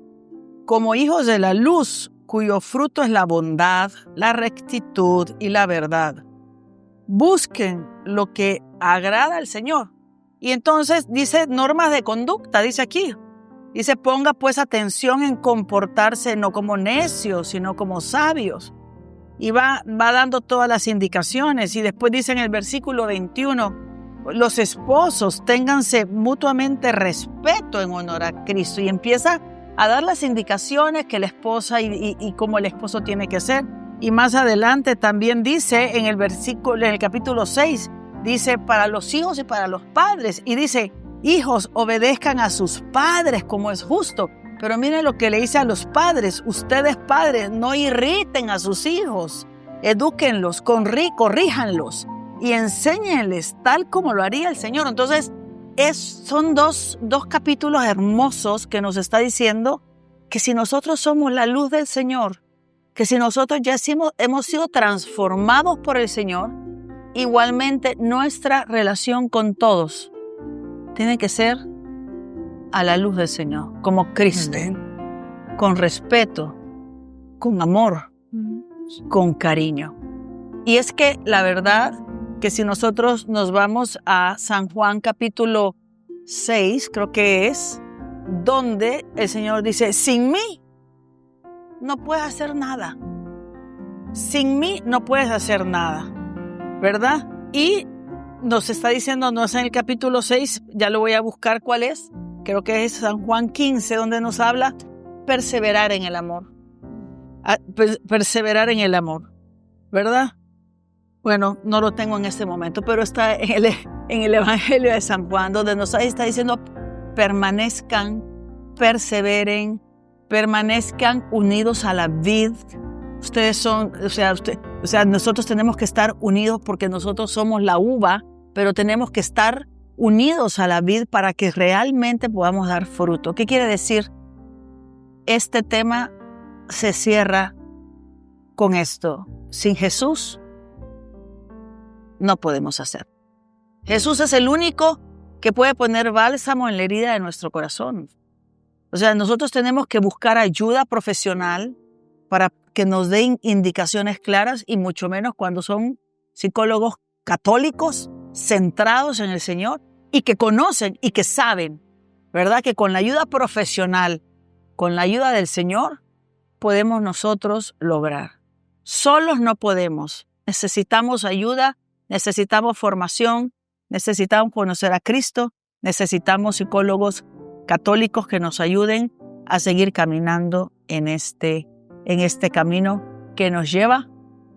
como hijos de la luz, cuyo fruto es la bondad, la rectitud y la verdad. Busquen lo que agrada al Señor. Y entonces dice normas de conducta, dice aquí. Dice, ponga pues atención en comportarse no como necios, sino como sabios. Y va dando todas las indicaciones. Y después dice en el versículo 21, los esposos ténganse mutuamente respeto en honor a Cristo. Y empieza a dar las indicaciones que la esposa y cómo el esposo tiene que ser. Y más adelante también dice en el capítulo 6, dice para los hijos y para los padres. Y dice, hijos, obedezcan a sus padres como es justo. Pero miren lo que le dice a los padres. Ustedes padres, no irriten a sus hijos. Edúquenlos, corríjanlos y enséñenles tal como lo haría el Señor. Entonces, son dos capítulos hermosos que nos está diciendo que si nosotros somos la luz del Señor, que si nosotros ya hemos sido transformados por el Señor, igualmente nuestra relación con todos tiene que ser a la luz del Señor, como Cristo, con respeto, con amor, con cariño. Y es que la verdad que si nosotros nos vamos a San Juan capítulo 6, creo que es, donde el Señor dice, sin mí no puedes hacer nada. Sin mí no puedes hacer nada, ¿verdad? Y nos está diciendo, no es en el capítulo 6, ya lo voy a buscar cuál es, creo que es San Juan 15, donde nos habla perseverar en el amor. Perseverar en el amor, ¿verdad? Bueno, no lo tengo en este momento, pero está en el Evangelio de San Juan, donde nos está diciendo permanezcan, perseveren, permanezcan unidos a la vid. Ustedes son, nosotros tenemos que estar unidos porque nosotros somos la uva, pero tenemos que estar unidos a la vid para que realmente podamos dar fruto. ¿Qué quiere decir? Este tema se cierra con esto. Sin Jesús no podemos hacer. Jesús es el único que puede poner bálsamo en la herida de nuestro corazón. O sea, nosotros tenemos que buscar ayuda profesional para que nos den indicaciones claras y mucho menos cuando son psicólogos católicos centrados en el Señor y que conocen y que saben, ¿verdad? Que con la ayuda profesional, con la ayuda del Señor, podemos nosotros lograr. Solos no podemos. Necesitamos ayuda, necesitamos formación, necesitamos conocer a Cristo, necesitamos psicólogos católicos que nos ayuden a seguir caminando en este camino que nos lleva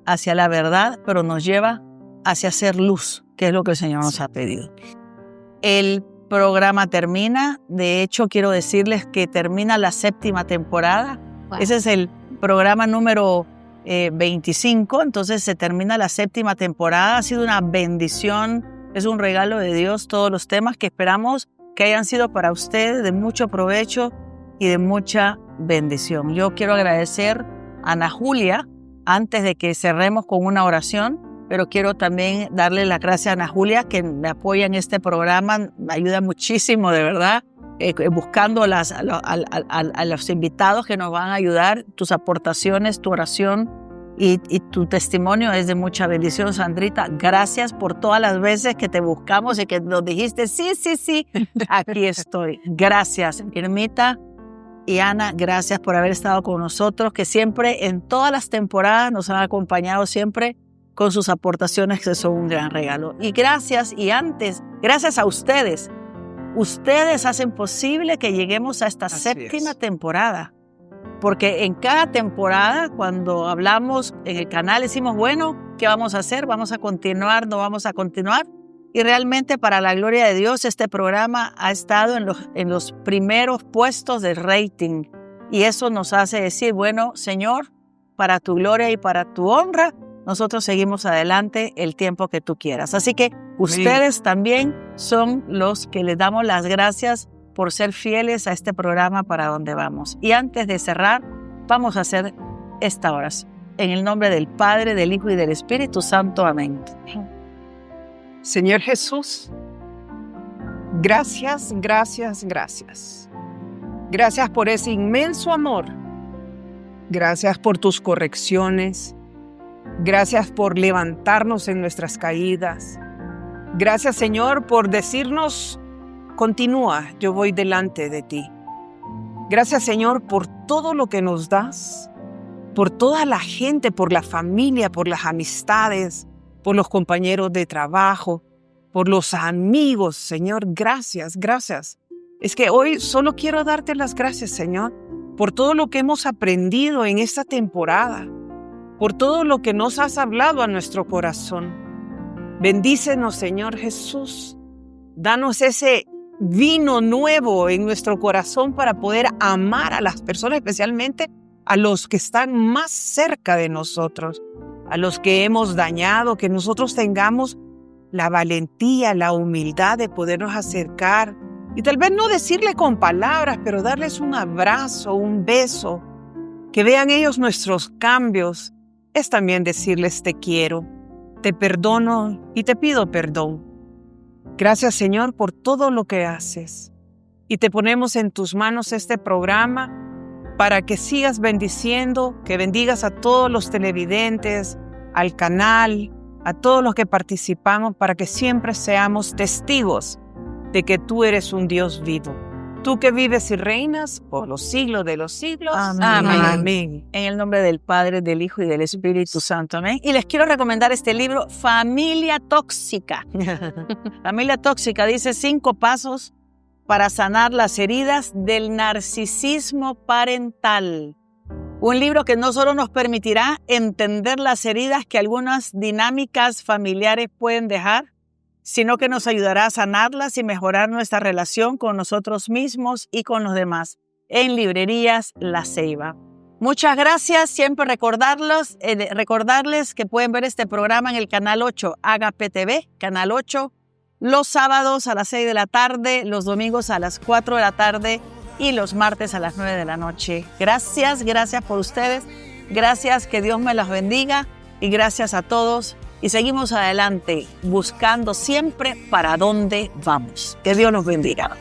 hacia la verdad, pero nos lleva hacia hacer luz, que es lo que el Señor nos ha pedido. El programa termina, de hecho quiero decirles que termina la 7ª temporada. Wow. Ese es el programa número 25, entonces se termina la 7ª temporada. Ha sido una bendición, es un regalo de Dios todos los temas que esperamos que hayan sido para ustedes de mucho provecho y de mucha bendición. Yo quiero agradecer a Ana Julia antes de que cerremos con una oración, pero quiero también darle las gracias a Ana Julia que me apoya en este programa, me ayuda muchísimo de verdad, buscando a los invitados que nos van a ayudar. Tus aportaciones, tu oración y tu testimonio es de mucha bendición, Sandrita. Gracias por todas las veces que te buscamos y que nos dijiste, sí, aquí estoy. Gracias, Irmita y Ana, gracias por haber estado con nosotros, que siempre en todas las temporadas nos han acompañado siempre con sus aportaciones, que son un gran regalo. Y gracias a ustedes. Ustedes hacen posible que lleguemos a esta 7ª temporada. Porque en cada temporada, cuando hablamos en el canal, decimos, bueno, ¿qué vamos a hacer? ¿Vamos a continuar? ¿No vamos a continuar? Y realmente, para la gloria de Dios, este programa ha estado en los primeros puestos de rating. Y eso nos hace decir, bueno, Señor, para tu gloria y para tu honra, nosotros seguimos adelante el tiempo que tú quieras. Así que ustedes también son los que les damos las gracias por ser fieles a este programa para donde vamos. Y antes de cerrar, vamos a hacer esta oración. En el nombre del Padre, del Hijo y del Espíritu Santo. Amén. Señor Jesús, gracias. Gracias por ese inmenso amor. Gracias por tus correcciones. Gracias por levantarnos en nuestras caídas. Gracias, Señor, por decirnos, continúa, yo voy delante de ti. Gracias, Señor, por todo lo que nos das, por toda la gente, por la familia, por las amistades, por los compañeros de trabajo, por los amigos, Señor. Gracias. Es que hoy solo quiero darte las gracias, Señor, por todo lo que hemos aprendido en esta temporada. por todo lo que nos has hablado a nuestro corazón. Bendícenos, Señor Jesús. Danos ese vino nuevo en nuestro corazón para poder amar a las personas, especialmente a los que están más cerca de nosotros, a los que hemos dañado, que nosotros tengamos la valentía, la humildad de podernos acercar y tal vez no decirle con palabras, pero darles un abrazo, un beso, que vean ellos nuestros cambios. Es también decirles te quiero, te perdono y te pido perdón. Gracias, Señor, por todo lo que haces. Y te ponemos en tus manos este programa para que sigas bendiciendo, que bendigas a todos los televidentes, al canal, a todos los que participamos, para que siempre seamos testigos de que tú eres un Dios vivo. Tú que vives y reinas por los siglos de los siglos. Amén. Amén. En el nombre del Padre, del Hijo y del Espíritu Santo. Amén. Y les quiero recomendar este libro, Familia Tóxica. Familia Tóxica dice 5 pasos para sanar las heridas del narcisismo parental. Un libro que no solo nos permitirá entender las heridas que algunas dinámicas familiares pueden dejar, sino que nos ayudará a sanarlas y mejorar nuestra relación con nosotros mismos y con los demás. En librerías La Ceiba. Muchas gracias. Siempre recordarles que pueden ver este programa en el Canal 8, Agape TV, Canal 8, los sábados a las 6 de la tarde, los domingos a las 4 de la tarde y los martes a las 9 de la noche. Gracias por ustedes. Gracias, que Dios me los bendiga y gracias a todos. Y seguimos adelante buscando siempre para dónde vamos. Que Dios nos bendiga.